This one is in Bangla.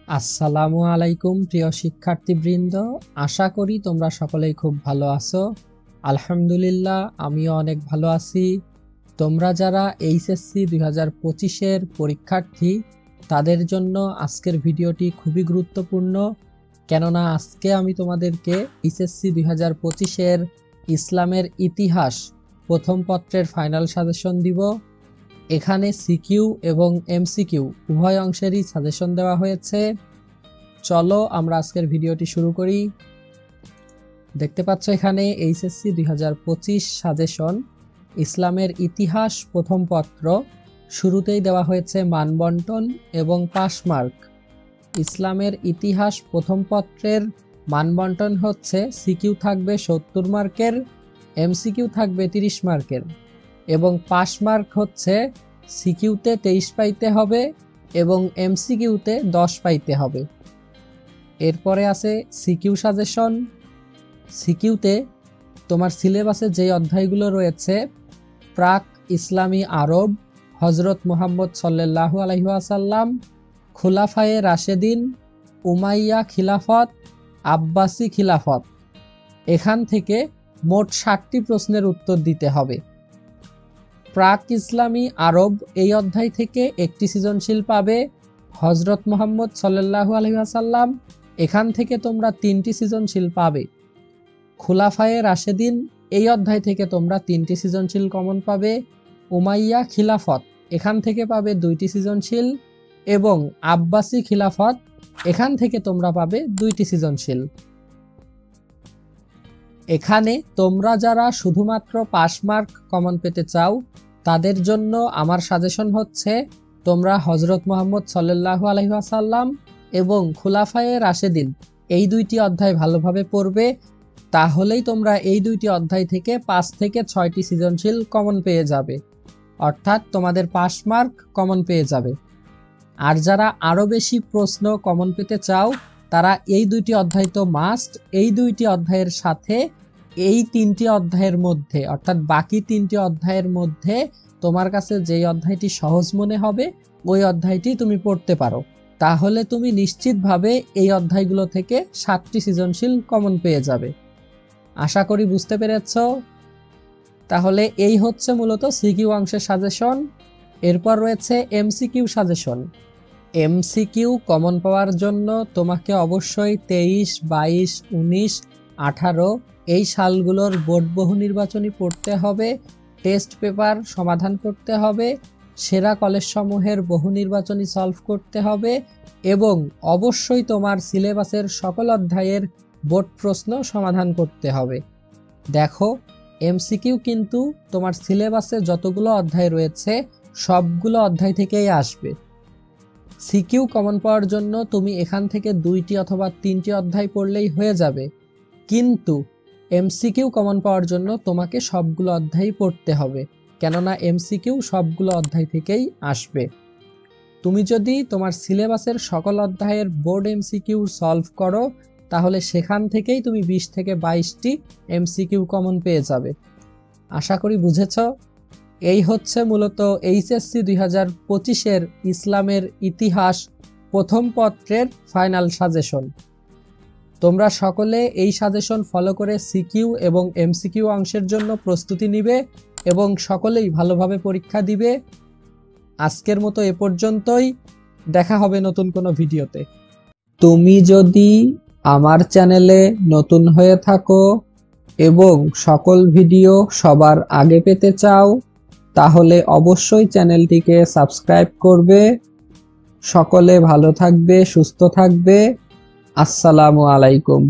আসসালামু আলাইকুম প্রিয় শিক্ষার্থীবৃন্দ, আশা করি তোমরা সকলেই খুব ভালো আছো। আলহামদুলিল্লাহ, আমিও অনেক ভালো আছি। তোমরা যারা এইচএসসি 2025-এর পরীক্ষার্থী, তাদের জন্য আজকের ভিডিওটি খুবই গুরুত্বপূর্ণ, কেননা আজকে আমি তোমাদেরকে এইচএসসি 2025-এর ইসলামের ইতিহাস প্রথম পত্রের ফাইনাল সাজেশন দিব। এখানে সিকিউ এবং এমসিকিউ উভয় অংশেরই সাজেশন দেওয়া হয়েছে। চলো আমরা আজকের ভিডিওটি শুরু করি। দেখতে পাচ্ছ এখানে এইচএসসি 2025 সাজেশন ইসলামের ইতিহাস প্রথম পত্র। শুরুতেই দেওয়া হয়েছে মানবন্টন এবং পাস মার্ক। ইসলামের ইতিহাস প্রথম পত্রের মানবন্টন হচ্ছে সিকিউ থাকবে 70 মার্কের, এমসিকিউ থাকবে 30 মার্কের এবং পাস মার্ক হচ্ছে সিকিউতে 23 পাইতে হবে এবং এমসিকিউতে 10 পাইতে হবে। এরপরে আছে সিকিউ সাজেশন। সিকিউতে তোমার সিলেবাসে যে অধ্যায়গুলো রয়েছে, প্রাক ইসলামী আরব, হজরত মুহাম্মদ সাল্লাল্লাহু আলাইহি ওয়াসাল্লাম, খুলাফায়ে রাশেদিন, উমাইয়া খিলাফত, আব্বাসি খিলাফত, এখান থেকে মোট 60টি প্রশ্নের উত্তর দিতে হবে। প্রাক ইসলামী আরব এই অধ্যায় থেকে একটি সৃজনশীল পাবে। হজরত মুহাম্মদ সাল্লাল্লাহু আলাইহি ওয়াসাল্লাম, এখান থেকে তোমরা 3টি সৃজনশীল পাবে। খুলাফায়ে রাশেদিন এই অধ্যায় থেকে তোমরা 3টি সৃজনশীল কমন পাবে। উমাইয়া খিলাফত এখান থেকে পাবে 2টি সৃজনশীল এবং আব্বাসি খিলাফত এখান থেকে তোমরা পাবে 2টি সৃজনশীল। এখানে তোমরা যারা শুধুমাত্র পাস মার্ক কমন পেতে চাও, তাদের জন্য আমার সাজেশন হচ্ছে তোমরা হজরত মুহাম্মদ সাল্লাল্লাহু আলাইহি ওয়াসাল্লাম এবং খুলাফায়ে রাশেদিন এই 2টি অধ্যায় ভালোভাবে পড়বে। তাহলেই তোমরা এই 2টি অধ্যায় থেকে 5 থেকে 6টি সৃজনশীল কমন পেয়ে যাবে, অর্থাৎ তোমাদের পাস মার্ক কমন পেয়ে যাবে। আর যারা আরও বেশি প্রশ্ন কমন পেতে চাও, তারা এই 2টি অধ্যায় তো মাস্ট, এই 2টি অধ্যায়ের সাথে এই 3টি অধ্যায়ের মধ্যে, অর্থাৎ বাকি 3টি অধ্যায়ের মধ্যে তোমার কাছে যেই অধ্যায়টি সহজ মনে হবে ওই অধ্যায়টি তুমি পড়তে পারো। তাহলে তুমি নিশ্চিতভাবে এই অধ্যায়গুলো থেকে 7টি সৃজনশীল কমন পেয়ে যাবে। আশা করি বুঝতে পেরেছ। তাহলে এই হচ্ছে মূলত সিকিউ অংশের সাজেশন। এরপর রয়েছে এমসিকিউ সাজেশন। এমসিকিউ কমন পাওয়ার জন্য তোমাকে অবশ্যই 23, 22, 19, 18 এই সালগুলোর বোর্ড বহু নির্বাচনী পড়তে হবে, টেস্ট পেপার সমাধান করতে হবে, সেরা কলেজসমূহের বহু নির্বাচনী সলভ করতে হবে এবং অবশ্যই তোমার সিলেবাসের সকল অধ্যায়ের বোর্ড প্রশ্ন সমাধান করতে হবে। দেখো, এমসিকিউ কিন্তু তোমার সিলেবাসে যতগুলো অধ্যায় রয়েছে সবগুলো অধ্যায় থেকেই আসবে। সিকিউ কমন পাওয়ার জন্য তুমি এখান থেকে 2টি অথবা 3টি অধ্যায় পড়লেই হয়ে যাবে, কিন্তু এমসিকিউ কমন পাওয়ার জন্য তোমাকে সবগুলো অধ্যায় পড়তে হবে, কেননা এমসিকিউ সবগুলো অধ্যায় থেকেই আসবে। তুমি যদি তোমার সিলেবাসের সকল অধ্যায়ের বোর্ড এমসিকিউ সলভ করো, তাহলে সেখান থেকেই তুমি 20 থেকে 22টি এমসিকিউ কমন পেয়ে যাবে। আশা করি বুঝেছ। এই হচ্ছে মূলত এইচএসসি 2025-এর ইসলামের ইতিহাস প্রথম পত্রের ফাইনাল সাজেশন। তোমরা সকলে এই সাজেশন ফলো করে সিকিউ এবং এমসিকিউ অংশের জন্য প্রস্তুতি নিবে এবং সকলেই ভালোভাবে পরীক্ষা দিবে। আজকের মতো এ পর্যন্তই, দেখা হবে নতুন কোনো ভিডিওতে। তুমি যদি আমার চ্যানেলে নতুন হয়ে থাকো এবং সকল ভিডিও সবার আগে পেতে চাও, তাহলে অবশ্যই চ্যানেলটিকে সাবস্ক্রাইব করবে। সকলে ভালো থাকবে, সুস্থ থাকবে। আসসালামু আলাইকুম।